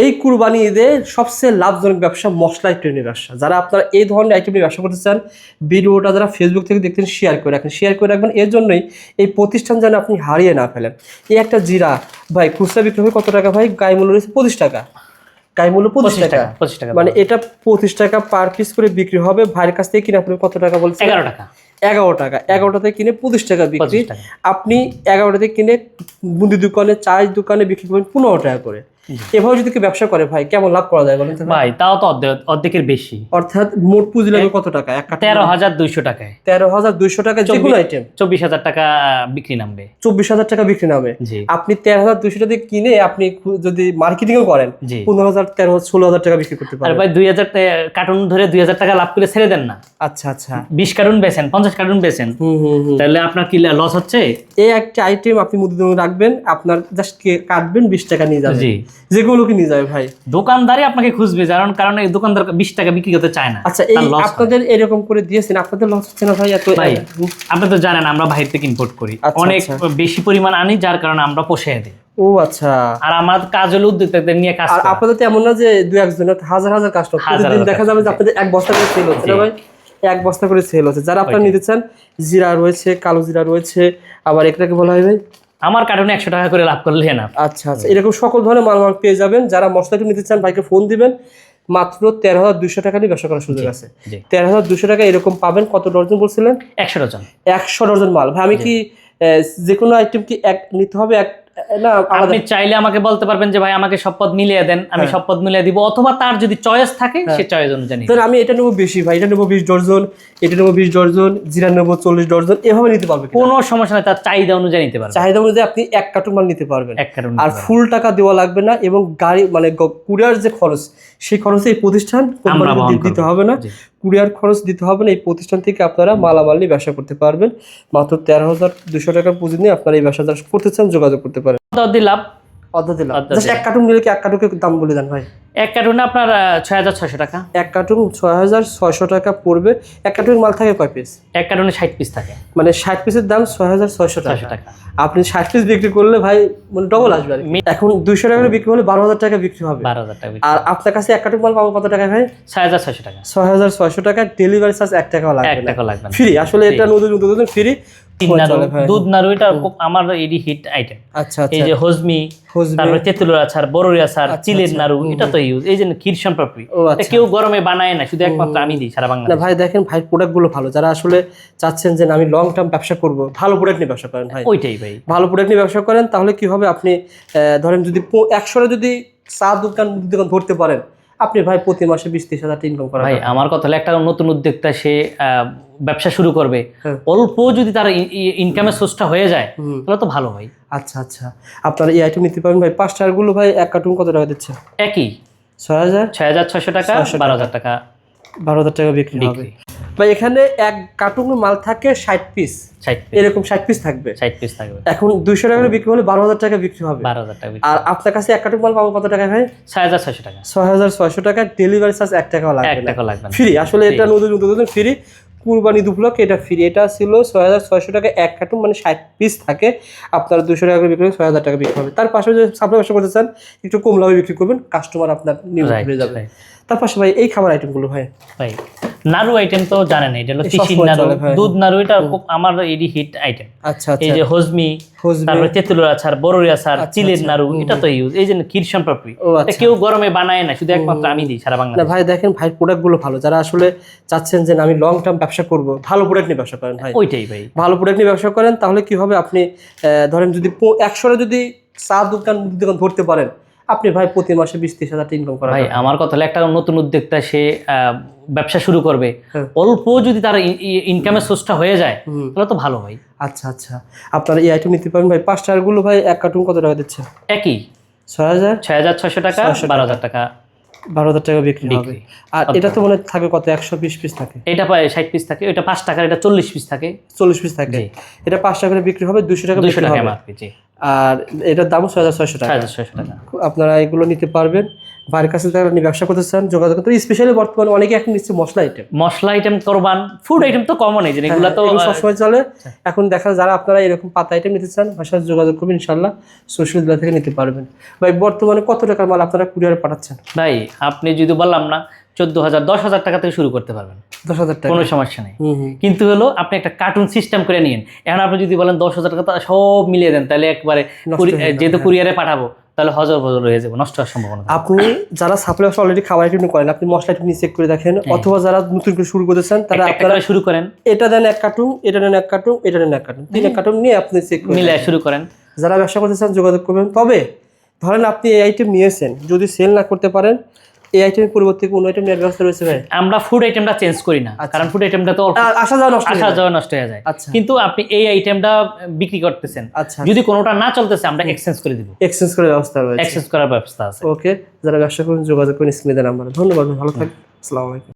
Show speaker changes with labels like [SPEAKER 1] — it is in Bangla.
[SPEAKER 1] এই কুরবানি ঈদে সবচেয়ে লাভজনক ব্যবসা মশলা ট্রেনের ব্যবসা। যারা আপনারা এই ধরনের আইটেম নিয়ে ব্যবসা করতে চান, ভিডিওটা যারা ফেসবুক থেকে দেখতেন শেয়ার করে রাখবেন। এর জন্যই এই প্রতিষ্ঠান যেন আপনি হারিয়ে না ফেলেন। এই একটা জিরা ভাই খুচরা বিক্রি হবে কত টাকা ভাই? গায়ে মূল্য রয়েছে 25 টাকা। গায়ে মূল্য 25 টাকা, মানে এটা 25 টাকা পার পিস করে বিক্রি হবে। ভাইয়ের কাছ থেকে কিনে আপনি কত টাকা বলছেন?
[SPEAKER 2] 11 টাকা।
[SPEAKER 1] 11 টাকা। 11টাতে কিনে 25 টাকা বিক্রি। আপনি 11টাতে কিনে মুদি দোকানে, চায়ের দোকানে বিক্রি করবেন 15 টাকা করে। এভাবে যদি কেউ ব্যবসা করে ভাই কেমন লাভ করা যায় বলেন তো
[SPEAKER 2] ভাই? তাও তো অর্ধেকের বেশি।
[SPEAKER 1] অর্থাৎ মোট পুঁজি লাগবে কত টাকা?
[SPEAKER 2] 13,200 টাকায়।
[SPEAKER 1] 13,200 টাকা যে কোনো আইটেম
[SPEAKER 2] 24,000 টাকা বিক্রি নামবে।
[SPEAKER 1] 24,000 টাকা বিক্রি নামে। আপনি 13,200 টাকা কিনে আপনি যদি মার্কেটিংও করেন 15,000, 13,000, 16,000 টাকা বিক্রি করতে পারেন।
[SPEAKER 2] আর ভাই 2000 কার্টুন ধরে 2000 টাকা লাভ করে ছেড়ে দেন না।
[SPEAKER 1] আচ্ছা আচ্ছা,
[SPEAKER 2] 20 কার্টুন বেচেন, 50 কার্টুন বেচেন, তাহলে আপনার কি লস হচ্ছে?
[SPEAKER 1] এই একটা আইটেম আপনি মুদি দোকানে রাখবেন, আপনার জাস্ট কাটবেন 20 টাকা নিয়ে যাবেন। যেগুলো কি নিয়ে যাবে ভাই,
[SPEAKER 2] দোকানদারই আপনাকে খুঁজবে, কারণ এই দোকানদার 20 টাকা বিক্রি করতে চায় না।
[SPEAKER 1] আচ্ছা, এই আপনাদের এরকম করে দিয়েছেন, আপনাদের লস হচ্ছে না ভাই? এত
[SPEAKER 2] ভাই আপনি তো জানেন আমরা বাইরে থেকে ইম্পোর্ট করি, অনেক বেশি পরিমাণ আনি, যার কারণে আমরা পোষায় দিই।
[SPEAKER 1] ও আচ্ছা।
[SPEAKER 2] আর আমার কাজ হলো উদ্যোক্তাদের নিয়ে কাজ।
[SPEAKER 1] আর আপনাদের তো এমন না যে দুই একজনের, হাজার হাজার কাস্টমার প্রতিদিন দেখা যাবে যে আপনাদের এক বস্তা করে সেল হচ্ছে না ভাই? এক বস্তা করে সেল হচ্ছে। যারা আপনারা নিতে চান, জিরা রয়েছে, কালো জিরা রয়েছে, আবার এটাকে বলা হয় ভাই
[SPEAKER 2] আমার কার্টুনে 100 টাকা করে লাভ করলে না।
[SPEAKER 1] আচ্ছা আচ্ছা, এরকম সকল ধরনের মাল পেয়ে যাবেন। যারা মশলাটা নিতে চান ভাইকে ফোন দিবেন, মাত্র 13,200 টাকা নিয়ে ব্যবসা করার সুযোগ আছে। 13,200 টাকা এরকম পাবেন। কত ডজন বলছিলেন?
[SPEAKER 2] 100 ডজন।
[SPEAKER 1] 100 ডজন মাল। ভাই আমি কি যে কোনো আইটেম কি এক নিতে হবে? এক না,
[SPEAKER 2] আপনি চাইলে আমাকে বলতে পারবেন যে ভাই আমাকে সব পদ মিলিয়ে দেন, আমি সব পদ মিলিয়ে দিব, অথবা তার যদি চয়েস থাকে সে চয়েস অনুযায়ী।
[SPEAKER 1] ধর আমি এটা নেবো বেশি ভাই, এটা নেবো 20 ডজন, এটা নেবো 20 ডজন, জিরা নেবো 40 ডজন, এভাবে নিতে পারবে?
[SPEAKER 2] কোনো সমস্যা নেই, তার চাহিদা অনুযায়ী নিতে পারবেন।
[SPEAKER 1] চাহিদা অনুযায়ী আপনি এক কার্টুন মাল নিতে পারবেন।
[SPEAKER 2] এক কার্টুন।
[SPEAKER 1] আর ফুল টাকা দেওয়া লাগবে না, এবং গাড়ি মানে কুরিয়ার যে খরচ, সেই খরচে এই প্রতিষ্ঠান দিতে হবে না। কুরিয়ার খরচ দিতে হবে না। এই প্রতিষ্ঠান থেকে আপনারা মালামাল নিয়ে ব্যবসা করতে পারবেন। মাত্র 13,200 টাকার পুঁজি নিয়ে আপনারা এই ব্যবসা করতে চান, যোগাযোগ করতে পারেন।
[SPEAKER 2] দিলাম
[SPEAKER 1] এক কার্টুন নিলে কি এক কার্টুনের দাম বলে দেন ভাই?
[SPEAKER 2] এক কার্টুনে আপনার 6,600 টাকা।
[SPEAKER 1] এক কার্টুন 6,600 টাকা পড়বে। এক কার্টুনের মাল থাকে কয় পিস?
[SPEAKER 2] এক কার্টুনে 60 পিস থাকে,
[SPEAKER 1] মানে 60 পিসের দাম 6,600 টাকা। আপনি 60 পিস বিক্রি করলে ভাই মানে ডবল আসবে। এখন 200 টাকা বিক্রি হলে 12,000 টাকা বিক্রি হবে।
[SPEAKER 2] 12,000 টাকা।
[SPEAKER 1] আর আপনার কাছে এক কার্টুন মাল পাবো কত টাকা ভাই?
[SPEAKER 2] 6,600 টাকা।
[SPEAKER 1] 6,600 টাকা। ডেলিভারি চার্জ 1 টাকাও লাগবে না।
[SPEAKER 2] 1 টাকা লাগবে না,
[SPEAKER 1] ফ্রি। আসলে এটা নতুন ফ্রি।
[SPEAKER 2] দুধ নাড়ু, এটা আমার এডি হিট আইটেম।
[SPEAKER 1] আচ্ছা আচ্ছা,
[SPEAKER 2] এই যে হজমি, তারপরে তেঁতুলের আচার, বড়ই আচার, চিলের নাড়ু, এটা তো ইউজ। এই যে ক্ষীর সম্পর্কে কেউ গরমে বানায় না, শুধু একমাত্র আমি দিই সারা বাংলাদেশে।
[SPEAKER 1] না ভাই দেখেন, ভাই প্রোডাক্টগুলো ভালো। যারা আসলে চাচ্ছেন যে আমি লং টার্ম ব্যবসা করব, ভালো প্রোডাক্ট নিয়ে ব্যবসা করেন ভাই।
[SPEAKER 2] ওইটাই ভাই,
[SPEAKER 1] ভালো প্রোডাক্ট নিয়ে ব্যবসা করেন, তাহলে কি হবে? আপনি ধরেন যদি 100 যদি চা দোকান ধরতে পারেন, আপনি ভাই প্রতি মাসে 20-30 হাজার টাকা ইনকাম করেন।
[SPEAKER 2] ভাই আমার কথা হলো, একটা নতুন উদ্যোক্তা সে ব্যবসা শুরু করবে, অল্প যদি তার ইনকামের সোর্সটা হয়ে যায় তাহলে তো ভালো হয়।
[SPEAKER 1] আচ্ছা আচ্ছা, আপনারা এই আইটেম নিতে পারেন ভাই। 5 টাকাগুলো ভাই এক কার্টুন কত টাকা দিচ্ছে?
[SPEAKER 2] একই 6,600 টাকা, 12,000 টাকা।
[SPEAKER 1] 12,000 টাকা বিক্রি হবে ভাই। এখানে এক কার্টুনের মাল থাকে 60 পিস, এরকম 60 পিস থাকবে।
[SPEAKER 2] 60 পিস থাকবে।
[SPEAKER 1] এখন 200 টাকা বিক্রি হলে 12,000 টাকা বিক্রি হবে।
[SPEAKER 2] 12,000 টাকা।
[SPEAKER 1] আর আপনার কাছে এক কার্টুন মাল পাবো কত টাকা ভাই?
[SPEAKER 2] 6,600 টাকা।
[SPEAKER 1] 6,600 টাকা। ডেলিভারি চার্জ 1 টাকাও লাগবে না।
[SPEAKER 2] 1 টাকা লাগবে না,
[SPEAKER 1] ফ্রি। আসলে এটা নতুন ফ্রি। কুরবানি উপলক্ষে এটা ফ্রি। এটা ছিল 6,600 টাকা এক কার্টুন, মানে 60 পিস থাকে। আপনারা 200 টাকা করে বিক্রি করলে 6,000 টাকা বিক্রি হবে। তার পাশে যদি সাপ্লাই ব্যবসা করতে চান, একটু কম লাভে বিক্রি করবেন, কাস্টমার আপনার নিয়মিত হয়ে যাবে। তার পাশে ভাই এই খাবার আইটেমগুলো ভাই
[SPEAKER 2] নাড়ু আইটেম তো জানেন, এটা হলো তিসির নাড়ু, দুধ নাড়ু, এটা আমার এডি হিট আইটেম।
[SPEAKER 1] আচ্ছা আচ্ছা,
[SPEAKER 2] এই যে হজমি, তারপরে তেঁতুলের আচার, বড়ই আচার, চিলের নাড়ু, এটা তো ইউজ। এই যে ক্ষীর সম্পর্কে কেউ গরমে বানায় না, শুধু একমাত্র আমি দিই সারা বাংলাদেশে।
[SPEAKER 1] না ভাই দেখেন, ভাই প্রোডাক্টগুলো ভালো। যারা আসলে চাচ্ছেন যে আমি লং টার্ম ব্যবসা করব, ভালো প্রোডাক্ট নিয়ে ব্যবসা করেন ভাই।
[SPEAKER 2] ওইটাই ভাই,
[SPEAKER 1] ভালো প্রোডাক্ট নিয়ে ব্যবসা করেন, তাহলে কি হবে? আপনি ধরেন যদি 100 যদি চা দোকান ধরতে পারেন, আপনি ভাই প্রতি মাসে 20-30 হাজার টাকা ইনকাম করেন।
[SPEAKER 2] ভাই আমার কথা হলো, একটা নতুন উদ্যোক্তা সে ব্যবসা শুরু করবে, অল্প যদি তার ইনকামের সোর্সটা হয়ে যায় তাহলে তো ভালো হয়।
[SPEAKER 1] আচ্ছা আচ্ছা, আপনারা এই আইটেম নিতে পারেন ভাই। 5 টাকাগুলো ভাই এক কার্টুন কত টাকা দিচ্ছে?
[SPEAKER 2] একই 6,600 টাকা, 12,000 টাকা।
[SPEAKER 1] 12,000 টাকা বিক্রি হবে। আর এটা তো মনে থাকে কত? 120 পিস থাকে।
[SPEAKER 2] এটা প্রায় 60 পিস থাকে। এটা 5 টাকার, এটা 40 পিস থাকে।
[SPEAKER 1] 40 পিস থাকে। এটা 5 টাকা করে বিক্রি হবে, 200 টাকা বিক্রি হবে। আর এটার দাম 6600 টাকা।
[SPEAKER 2] 6600 টাকা।
[SPEAKER 1] আপনারা এগুলো নিতে পারবেন। ভাইয়ের কাছে যারা ব্যবসা করতে চান যোগাযোগ করতে, স্পেশালি বর্তমানে অনেকে এখন নিচ্ছে
[SPEAKER 2] মশলা আইটেম করবান, ফুড আইটেম তো কমন এই যে এগুলা তো
[SPEAKER 1] সবসময় চলে। এখন দেখা যারা আপনারা এরকম পাতা আইটেম নিতে চান ভাইয়ের সাথে যোগাযোগ করবেন, ইনশাআল্লাহ সুশীলদা থেকে নিতে পারবেন। ভাই বর্তমানে কত টাকার মাল আপনারা কুরিয়ারে পাঠাচ্ছেন?
[SPEAKER 2] ভাই আপনি যদি বললাম না 14,000 10,000 টাকা থেকে শুরু করতে পারবেন,
[SPEAKER 1] 10,000 টাকা,
[SPEAKER 2] কোনো সমস্যা নেই। কিন্তু হলো আপনি একটা কার্টুন সিস্টেম করে নিন। এখন আপনি যদি বলেন 10,000 টাকা সব মিলিয়ে দেন, তাহলে একবারে যেহেতু কুরিয়ারে পাঠাবো তাহলে হজর বজর হয়ে যাবে, নষ্ট হওয়ার সম্ভাবনা।
[SPEAKER 1] আপনি যারা সাপ্লাই অলরেডি খাবার আইটেম করেন, আপনি মশলা আইটেম চেক করে দেখেন, অথবা যারা নতুন করে শুরু করতেছেন তারা আপনারা
[SPEAKER 2] শুরু করেন,
[SPEAKER 1] এটা দেন 1 কার্টুন, এটা দেন 1 কার্টুন, এটা দেন 1 কার্টুন, 3 কার্টুন নিয়ে আপনি চেক করে
[SPEAKER 2] মিলে শুরু করেন।
[SPEAKER 1] যারা ব্যবসা করতে চান যোগাযোগ করবেন। তবে ধরেন আপনি এই আইটেম নিয়েছেন, যদি সেল না করতে পারেন এই আইটেমের পরিবর্তে কোনো আইটেম নেওয়ার ব্যবস্থা রয়েছে ভাই?
[SPEAKER 2] আমরা ফুড আইটেমটা চেঞ্জ করি না, কারণ ফুড আইটেমটা তো
[SPEAKER 1] আসা যাওয়া
[SPEAKER 2] নষ্ট হয়ে যায়। কিন্তু আপনি এই আইটেমটা বিক্রি করতেছেন,
[SPEAKER 1] আচ্ছা,
[SPEAKER 2] যদি কোনোটা না চলতেছে আমরা এক্সচেঞ্জ করে দিব।
[SPEAKER 1] এক্সচেঞ্জ করার ব্যবস্থা রয়েছে,
[SPEAKER 2] এক্সচেঞ্জ করার ব্যবস্থা আছে।
[SPEAKER 1] ওকে, যারা ব্যবসা করেন যোগাযোগ করুন স্ক্রিনে দেওয়া নাম্বারে। ধন্যবাদ, ভালো থাকবেন, আসসালামু আলাইকুম।